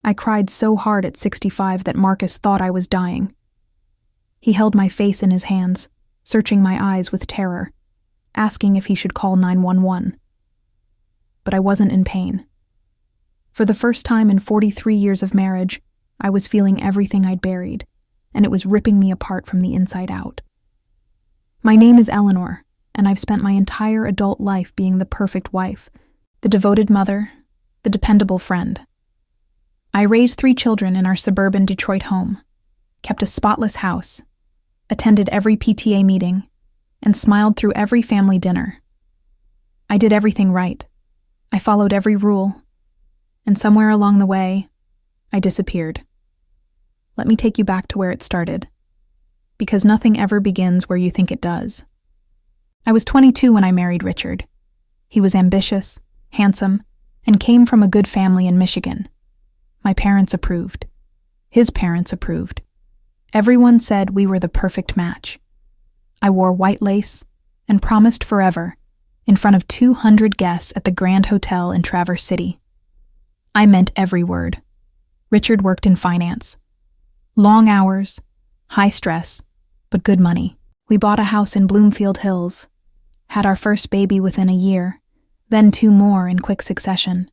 I cried so hard at 65 that Marcus thought I was dying. He held my face in his hands, searching my eyes with terror, asking if he should call 911. But I wasn't in pain. For the first time in 43 years of marriage, I was feeling everything I'd buried, and it was ripping me apart from the inside out. My name is Eleanor, and I've spent my entire adult life being the perfect wife, the devoted mother, the dependable friend. I raised 3 children in our suburban Detroit home, kept a spotless house, attended every PTA meeting, and smiled through every family dinner. I did everything right. I followed every rule, and somewhere along the way, I disappeared. Let me take you back to where it started, because nothing ever begins where you think it does. I was 22 when I married Richard. He was ambitious, handsome, and came from a good family in Michigan. My parents approved. His parents approved. Everyone said we were the perfect match. I wore white lace and promised forever in front of 200 guests at the Grand Hotel in Traverse City. I meant every word. Richard worked in finance. Long hours, high stress, but good money. We bought a house in Bloomfield Hills, had our first baby within a year, then 2 more in quick succession.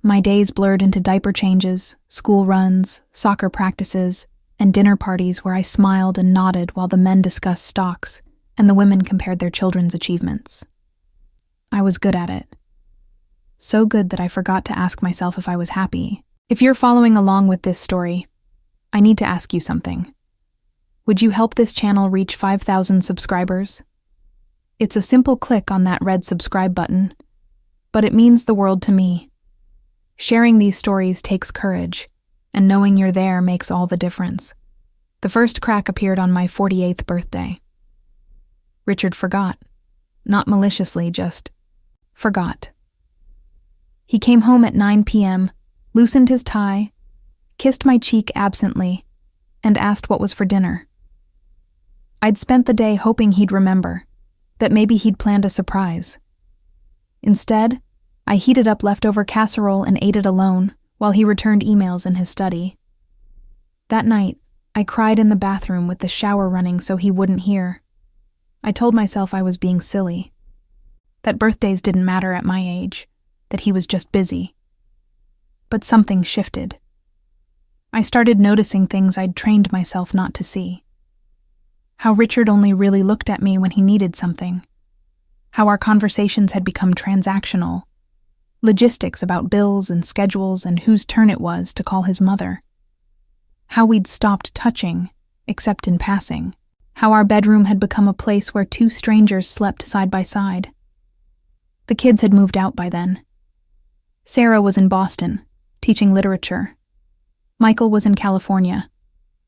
My days blurred into diaper changes, school runs, soccer practices, and dinner parties where I smiled and nodded while the men discussed stocks and the women compared their children's achievements. I was good at it. So good that I forgot to ask myself if I was happy. If you're following along with this story, I need to ask you something. Would you help this channel reach 5,000 subscribers? It's a simple click on that red subscribe button, but it means the world to me. Sharing these stories takes courage, and knowing you're there makes all the difference. The first crack appeared on my 48th birthday. Richard forgot. Not maliciously, just forgot. He came home at 9 p.m., loosened his tie, kissed my cheek absently, and asked what was for dinner. I'd spent the day hoping he'd remember, that maybe he'd planned a surprise. Instead, I heated up leftover casserole and ate it alone while he returned emails in his study. That night, I cried in the bathroom with the shower running so he wouldn't hear. I told myself I was being silly, that birthdays didn't matter at my age, that he was just busy. But something shifted. I started noticing things I'd trained myself not to see. How Richard only really looked at me when he needed something. How our conversations had become transactional. Logistics about bills and schedules and whose turn it was to call his mother. How we'd stopped touching, except in passing. How our bedroom had become a place where 2 strangers slept side by side. The kids had moved out by then. Sarah was in Boston, teaching literature. Michael was in California,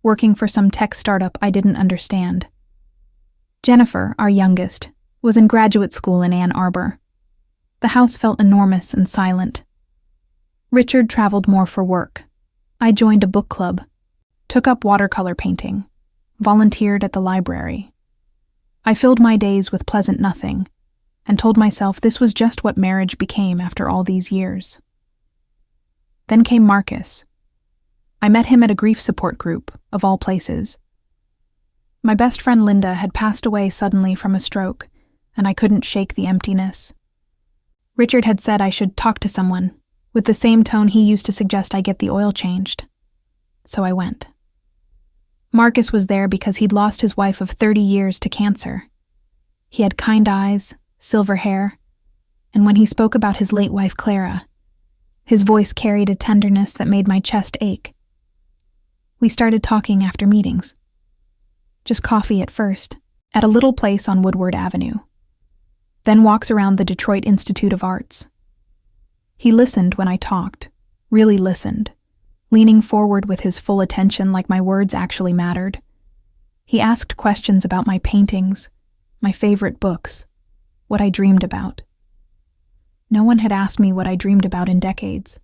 working for some tech startup I didn't understand. Jennifer, our youngest, was in graduate school in Ann Arbor. The house felt enormous and silent. Richard traveled more for work. I joined a book club, took up watercolor painting, volunteered at the library. I filled my days with pleasant nothing, and told myself this was just what marriage became after all these years. Then came Marcus. I met him at a grief support group, of all places. My best friend Linda had passed away suddenly from a stroke, and I couldn't shake the emptiness. Richard had said I should talk to someone, with the same tone he used to suggest I get the oil changed. So I went. Marcus was there because he'd lost his wife of 30 years to cancer. He had kind eyes, silver hair, and when he spoke about his late wife Clara, his voice carried a tenderness that made my chest ache. We started talking after meetings. Just coffee at first, at a little place on Woodward Avenue. Then walks around the Detroit Institute of Arts. He listened when I talked, really listened, leaning forward with his full attention like my words actually mattered. He asked questions about my paintings, my favorite books, what I dreamed about. No one had asked me what I dreamed about in decades.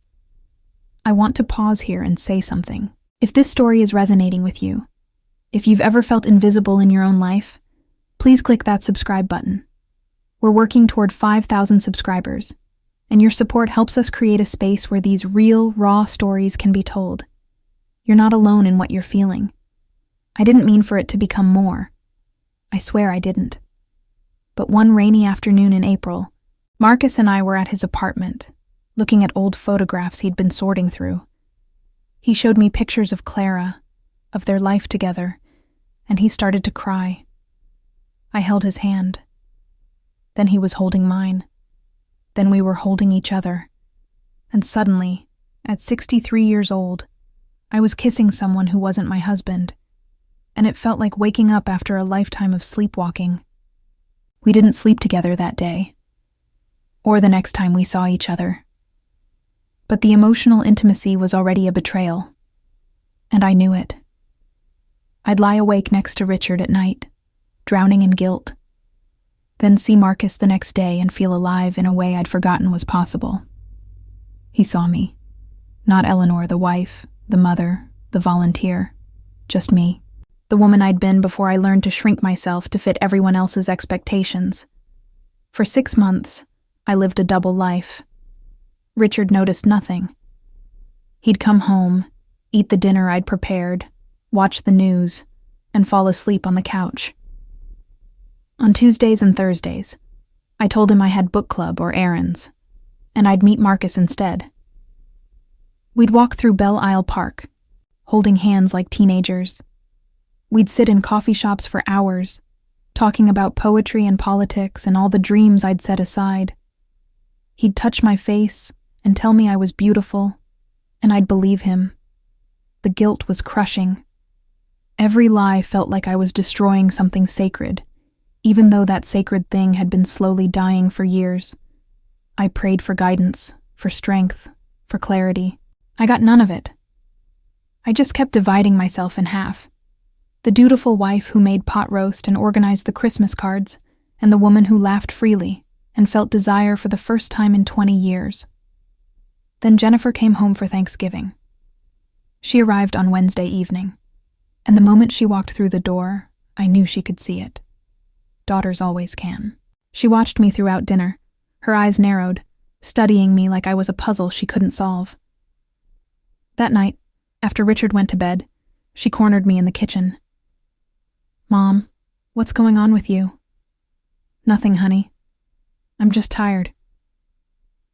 I want to pause here and say something. If this story is resonating with you, if you've ever felt invisible in your own life, please click that subscribe button. We're working toward 5,000 subscribers, and your support helps us create a space where these real, raw stories can be told. You're not alone in what you're feeling. I didn't mean for it to become more. I swear I didn't. But one rainy afternoon in April, Marcus and I were at his apartment, looking at old photographs he'd been sorting through. He showed me pictures of Clara, of their life together, and he started to cry. I held his hand. Then he was holding mine. Then we were holding each other. And suddenly, at 63 years old, I was kissing someone who wasn't my husband, and it felt like waking up after a lifetime of sleepwalking. We didn't sleep together that day, or the next time we saw each other. But the emotional intimacy was already a betrayal, and I knew it. I'd lie awake next to Richard at night, drowning in guilt, then see Marcus the next day and feel alive in a way I'd forgotten was possible. He saw me. Not Eleanor, the wife, the mother, the volunteer. Just me. The woman I'd been before I learned to shrink myself to fit everyone else's expectations. For 6 months, I lived a double life. Richard noticed nothing. He'd come home, eat the dinner I'd prepared, watch the news, and fall asleep on the couch. On Tuesdays and Thursdays, I told him I had book club or errands, and I'd meet Marcus instead. We'd walk through Belle Isle Park, holding hands like teenagers. We'd sit in coffee shops for hours, talking about poetry and politics and all the dreams I'd set aside. He'd touch my face and tell me I was beautiful, and I'd believe him. The guilt was crushing. Every lie felt like I was destroying something sacred, even though that sacred thing had been slowly dying for years. I prayed for guidance, for strength, for clarity. I got none of it. I just kept dividing myself in half. The dutiful wife who made pot roast and organized the Christmas cards, and the woman who laughed freely and felt desire for the first time in 20 years. Then Jennifer came home for Thanksgiving. She arrived on Wednesday evening, and the moment she walked through the door, I knew she could see it. Daughters always can. She watched me throughout dinner, her eyes narrowed, studying me like I was a puzzle she couldn't solve. That night, after Richard went to bed, she cornered me in the kitchen. "Mom, what's going on with you?" "Nothing, honey. I'm just tired."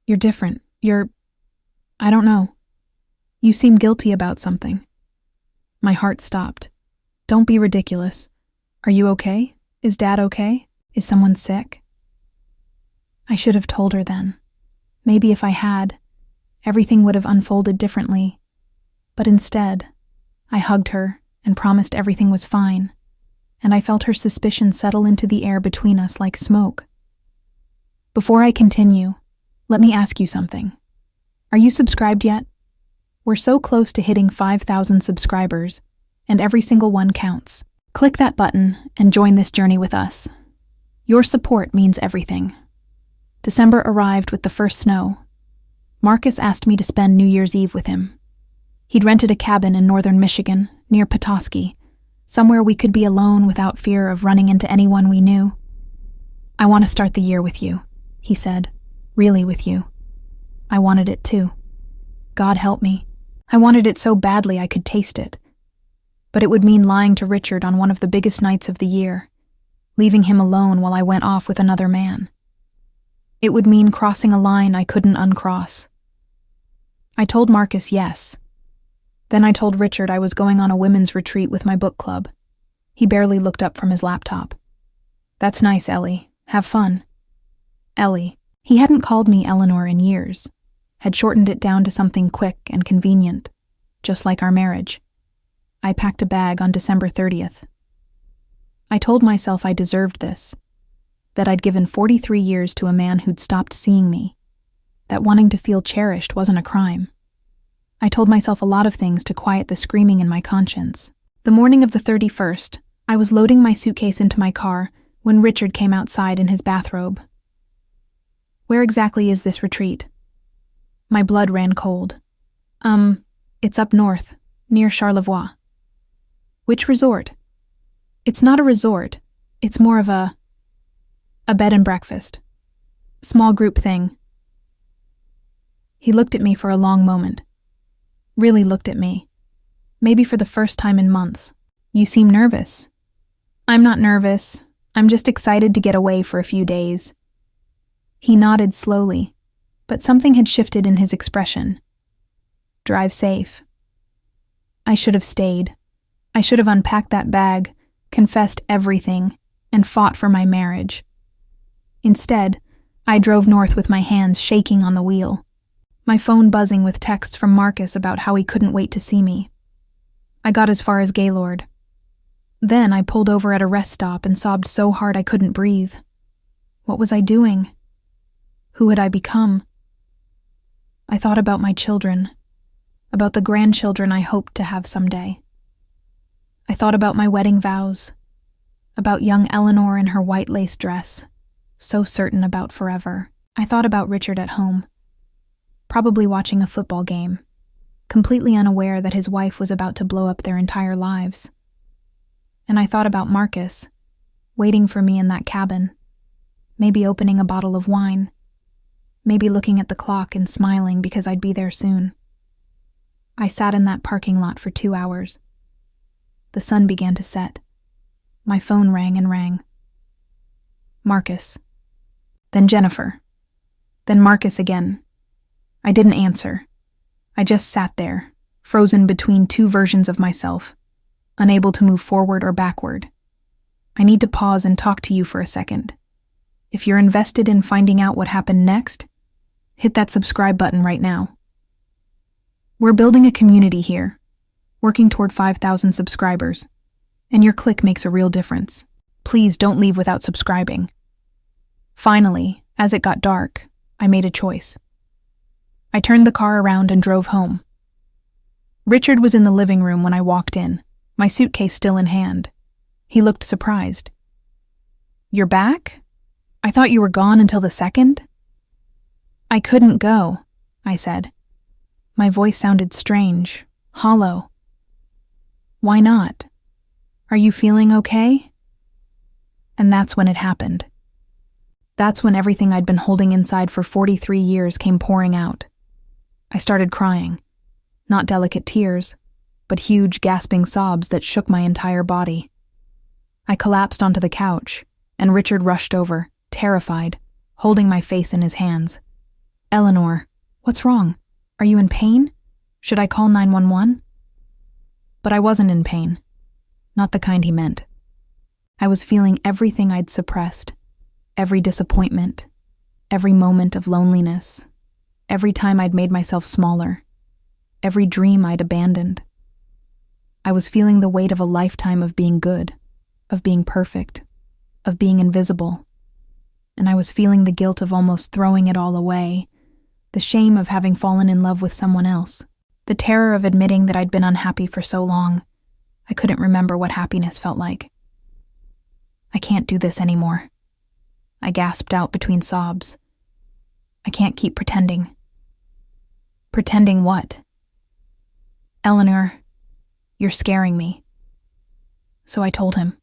"You're different. I don't know. You seem guilty about something." My heart stopped. "Don't be ridiculous. Are you okay? Is Dad okay? Is someone sick?" I should have told her then. Maybe if I had, everything would have unfolded differently. But instead, I hugged her and promised everything was fine, and I felt her suspicion settle into the air between us like smoke. Before I continue, let me ask you something. Are you subscribed yet? We're so close to hitting 5,000 subscribers, and every single one counts. Click that button and join this journey with us. Your support means everything. December arrived with the first snow. Marcus asked me to spend New Year's Eve with him. He'd rented a cabin in northern Michigan, near Petoskey, somewhere we could be alone without fear of running into anyone we knew. "I want to start the year with you," he said. "Really with you." I wanted it too. God help me. I wanted it so badly I could taste it. But it would mean lying to Richard on one of the biggest nights of the year, leaving him alone while I went off with another man. It would mean crossing a line I couldn't uncross. I told Marcus yes. Then I told Richard I was going on a women's retreat with my book club. He barely looked up from his laptop. "That's nice, Ellie. Have fun." Ellie. He hadn't called me Eleanor in years, had shortened it down to something quick and convenient, just like our marriage. I packed a bag on December 30th. I told myself I deserved this, that I'd given 43 years to a man who'd stopped seeing me, that wanting to feel cherished wasn't a crime. I told myself a lot of things to quiet the screaming in my conscience. The morning of the 31st, I was loading my suitcase into my car when Richard came outside in his bathrobe. "Where exactly is this retreat?" My blood ran cold. It's up north, near Charlevoix." "Which resort?" "It's not a resort. It's more of a bed and breakfast. Small group thing." He looked at me for a long moment. Really looked at me. Maybe for the first time in months. You seem nervous. I'm not nervous. I'm just excited to get away for a few days. He nodded slowly, but something had shifted in his expression. Drive safe. I should have stayed. I should have unpacked that bag, confessed everything, and fought for my marriage. Instead, I drove north with my hands shaking on the wheel, my phone buzzing with texts from Marcus about how he couldn't wait to see me. I got as far as Gaylord. Then I pulled over at a rest stop and sobbed so hard I couldn't breathe. What was I doing? Who had I become? I thought about my children, about the grandchildren I hoped to have someday. I thought about my wedding vows, about young Eleanor in her white lace dress, so certain about forever. I thought about Richard at home, probably watching a football game, completely unaware that his wife was about to blow up their entire lives. And I thought about Marcus, waiting for me in that cabin, maybe opening a bottle of wine, maybe looking at the clock and smiling because I'd be there soon. I sat in that parking lot for 2 hours. The sun began to set. My phone rang and rang. Marcus. Then Jennifer. Then Marcus again. I didn't answer. I just sat there, frozen between two versions of myself, unable to move forward or backward. I need to pause and talk to you for a second. If you're invested in finding out what happened next, hit that subscribe button right now. We're building a community here, working toward 5,000 subscribers, and your click makes a real difference. Please don't leave without subscribing. Finally, as it got dark, I made a choice. I turned the car around and drove home. Richard was in the living room when I walked in, my suitcase still in hand. He looked surprised. You're back? I thought you were gone until the 2nd? I couldn't go, I said. My voice sounded strange, hollow. Why not? Are you feeling okay? And that's when it happened. That's when everything I'd been holding inside for 43 years came pouring out. I started crying. Not delicate tears, but huge gasping sobs that shook my entire body. I collapsed onto the couch, and Richard rushed over, terrified, holding my face in his hands. Eleanor, what's wrong? Are you in pain? Should I call 911? But I wasn't in pain. Not the kind he meant. I was feeling everything I'd suppressed, every disappointment, every moment of loneliness, every time I'd made myself smaller, every dream I'd abandoned. I was feeling the weight of a lifetime of being good, of being perfect, of being invisible. And I was feeling the guilt of almost throwing it all away, the shame of having fallen in love with someone else, the terror of admitting that I'd been unhappy for so long. I couldn't remember what happiness felt like. I can't do this anymore. I gasped out between sobs. I can't keep pretending. Pretending what? Eleanor, you're scaring me. So I told him.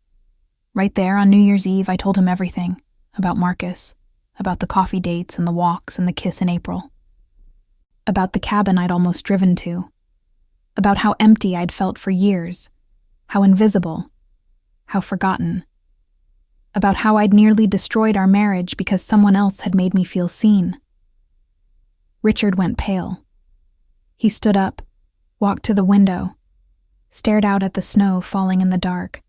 Right there on New Year's Eve, I told him everything. About Marcus, about the coffee dates and the walks and the kiss in April. About the cabin I'd almost driven to. About how empty I'd felt for years. How invisible. How forgotten. About how I'd nearly destroyed our marriage because someone else had made me feel seen. Richard went pale. He stood up, walked to the window, stared out at the snow falling in the dark.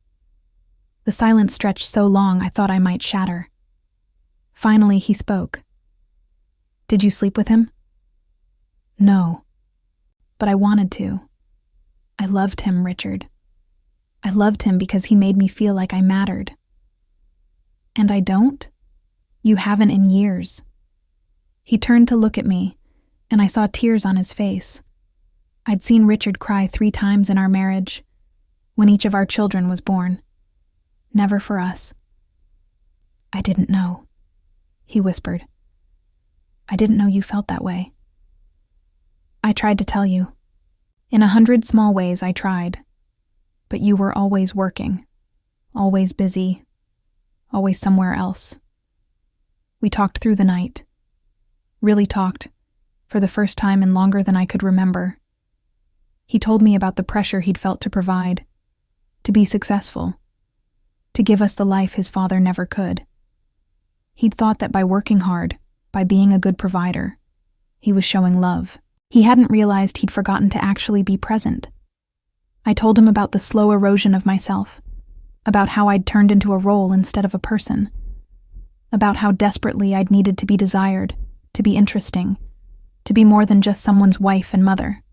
The silence stretched so long I thought I might shatter. Finally, he spoke. Did you sleep with him? No, but I wanted to. I loved him, Richard. I loved him because he made me feel like I mattered. And I don't? You haven't in years. He turned to look at me, and I saw tears on his face. I'd seen Richard cry 3 times in our marriage, when each of our children was born. Never for us. I didn't know, he whispered. I didn't know you felt that way. I tried to tell you. In 100 small ways I tried. But you were always working, always busy, always somewhere else. We talked through the night. Really talked, for the first time in longer than I could remember. He told me about the pressure he'd felt to provide, to be successful, to give us the life his father never could. He'd thought that by working hard, by being a good provider, he was showing love. He hadn't realized he'd forgotten to actually be present. I told him about the slow erosion of myself, about how I'd turned into a role instead of a person, about how desperately I'd needed to be desired, to be interesting, to be more than just someone's wife and mother.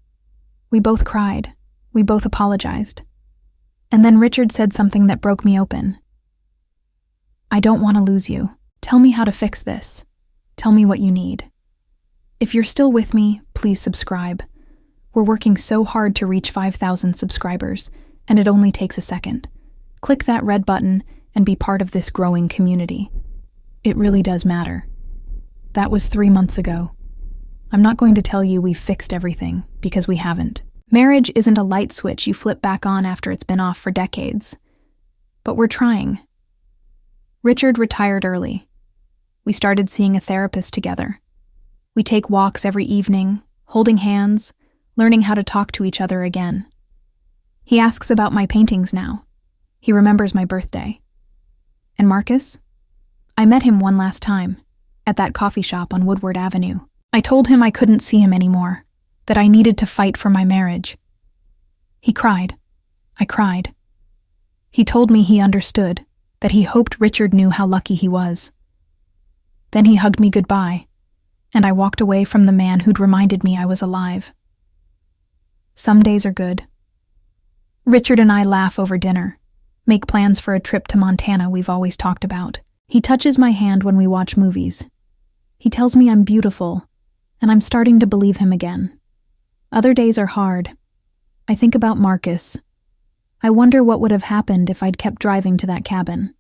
We both cried. We both apologized. And then Richard said something that broke me open. "I don't want to lose you. Tell me how to fix this. Tell me what you need. If you're still with me, please subscribe. We're working so hard to reach 5,000 subscribers, and it only takes a second. Click that red button and be part of this growing community. It really does matter." That was 3 months ago. I'm not going to tell you we've fixed everything, because we haven't. Marriage isn't a light switch you flip back on after it's been off for decades. But we're trying. Richard retired early. We started seeing a therapist together. We take walks every evening, holding hands, learning how to talk to each other again. He asks about my paintings now. He remembers my birthday. And Marcus? I met him one last time, at that coffee shop on Woodward Avenue. I told him I couldn't see him anymore, that I needed to fight for my marriage. He cried. I cried. He told me he understood, that he hoped Richard knew how lucky he was. Then he hugged me goodbye, and I walked away from the man who'd reminded me I was alive. Some days are good. Richard and I laugh over dinner, make plans for a trip to Montana we've always talked about. He touches my hand when we watch movies. He tells me I'm beautiful, and I'm starting to believe him again. Other days are hard. I think about Marcus. I wonder what would have happened if I'd kept driving to that cabin.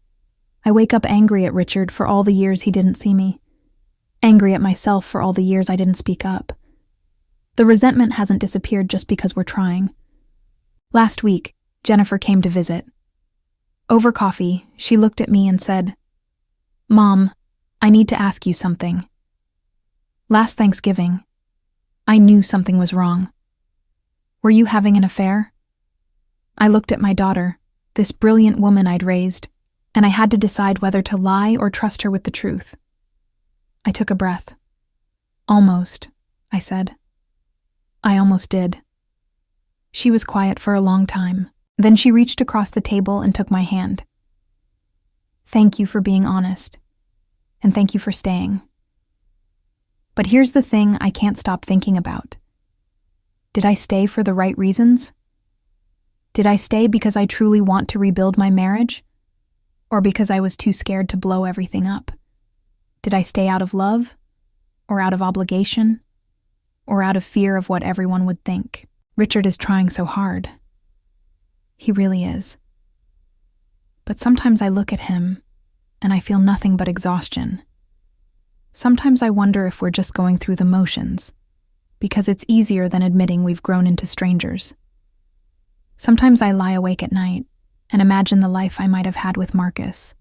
I wake up angry at Richard for all the years he didn't see me. Angry at myself for all the years I didn't speak up. The resentment hasn't disappeared just because we're trying. Last week, Jennifer came to visit. Over coffee, she looked at me and said, "Mom, I need to ask you something." Last Thanksgiving, I knew something was wrong. "Were you having an affair?" I looked at my daughter, this brilliant woman I'd raised, and I had to decide whether to lie or trust her with the truth. I took a breath. "Almost," I said. I almost did. She was quiet for a long time. Then she reached across the table and took my hand. "Thank you for being honest, and thank you for staying. But here's the thing I can't stop thinking about. Did I stay for the right reasons? Did I stay because I truly want to rebuild my marriage? Or because I was too scared to blow everything up? Did I stay out of love? Or out of obligation? Or out of fear of what everyone would think? Richard is trying so hard. He really is. But sometimes I look at him, and I feel nothing but exhaustion. Sometimes I wonder if we're just going through the motions, because it's easier than admitting we've grown into strangers. Sometimes I lie awake at night and imagine the life I might have had with Marcus,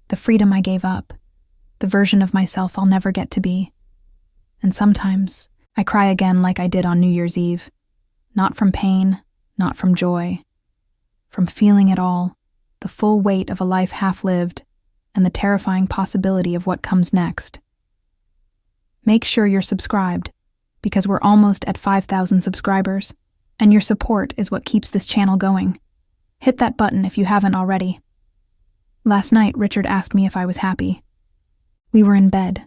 the freedom I gave up, the version of myself I'll never get to be. And sometimes I cry again like I did on New Year's Eve, not from pain, not from joy, from feeling it all, the full weight of a life half-lived, and the terrifying possibility of what comes next. Make sure you're subscribed, because we're almost at 5,000 subscribers, and your support is what keeps this channel going. Hit that button if you haven't already. Last night, Richard asked me if I was happy. We were in bed,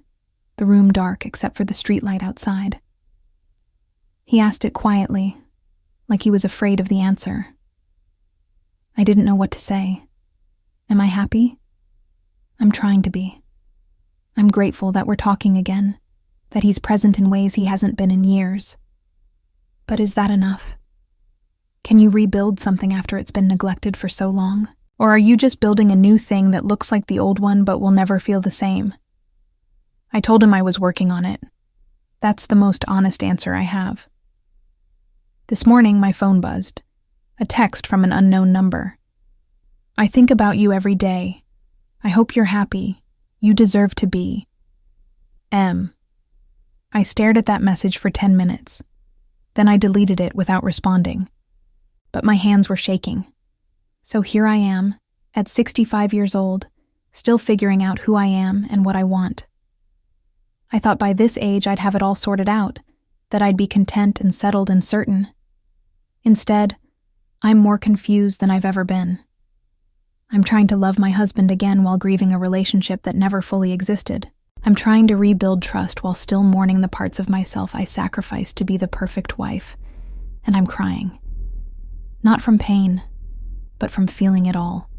the room dark except for the streetlight outside. He asked it quietly, like he was afraid of the answer. I didn't know what to say. Am I happy? I'm trying to be. I'm grateful that we're talking again, that he's present in ways he hasn't been in years. But is that enough? Can you rebuild something after it's been neglected for so long? Or are you just building a new thing that looks like the old one but will never feel the same? I told him I was working on it. That's the most honest answer I have. This morning, my phone buzzed. A text from an unknown number. "I think about you every day. I hope you're happy. You deserve to be. M." I stared at that message for 10 minutes. Then I deleted it without responding. But my hands were shaking. So here I am, at 65 years old, still figuring out who I am and what I want. I thought by this age I'd have it all sorted out, that I'd be content and settled and certain. Instead, I'm more confused than I've ever been. I'm trying to love my husband again while grieving a relationship that never fully existed. I'm trying to rebuild trust while still mourning the parts of myself I sacrificed to be the perfect wife, and I'm crying. Not from pain, but from feeling it all.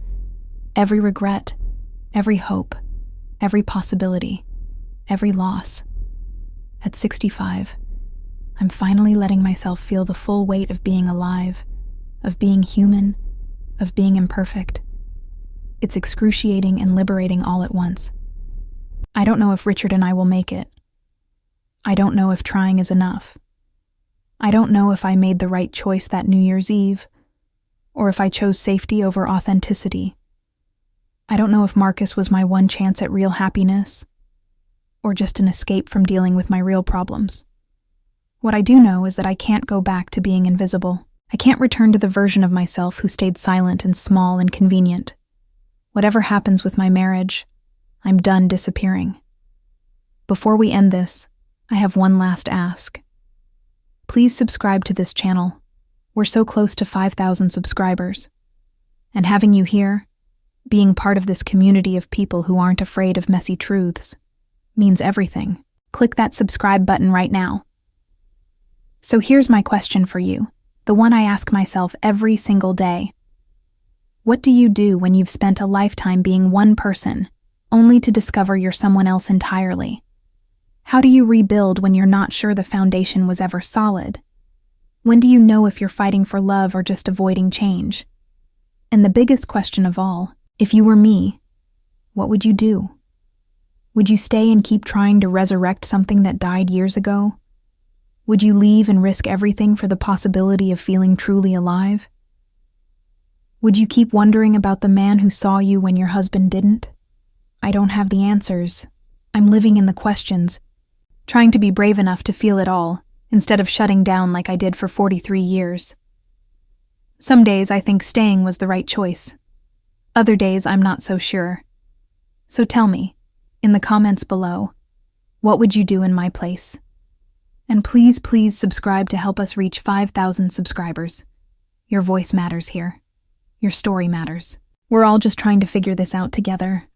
Every regret, every hope, every possibility, every loss. At 65, I'm finally letting myself feel the full weight of being alive, of being human, of being imperfect. It's excruciating and liberating all at once. I don't know if Richard and I will make it. I don't know if trying is enough. I don't know if I made the right choice that New Year's Eve, or if I chose safety over authenticity. I don't know if Marcus was my one chance at real happiness, or just an escape from dealing with my real problems. What I do know is that I can't go back to being invisible. I can't return to the version of myself who stayed silent and small and convenient. Whatever happens with my marriage, I'm done disappearing. Before we end this, I have one last ask. Please subscribe to this channel. We're so close to 5,000 subscribers. And having you here, being part of this community of people who aren't afraid of messy truths, means everything. Click that subscribe button right now. So here's my question for you, the one I ask myself every single day. What do you do when you've spent a lifetime being one person, only to discover you're someone else entirely? How do you rebuild when you're not sure the foundation was ever solid? When do you know if you're fighting for love or just avoiding change? And the biggest question of all, if you were me, what would you do? Would you stay and keep trying to resurrect something that died years ago? Would you leave and risk everything for the possibility of feeling truly alive? Would you keep wondering about the man who saw you when your husband didn't? I don't have the answers. I'm living in the questions, trying to be brave enough to feel it all, instead of shutting down like I did for 43 years. Some days I think staying was the right choice. Other days I'm not so sure. So tell me, in the comments below, what would you do in my place? And please subscribe to help us reach 5,000 subscribers. Your voice matters here. Your story matters. We're all just trying to figure this out together.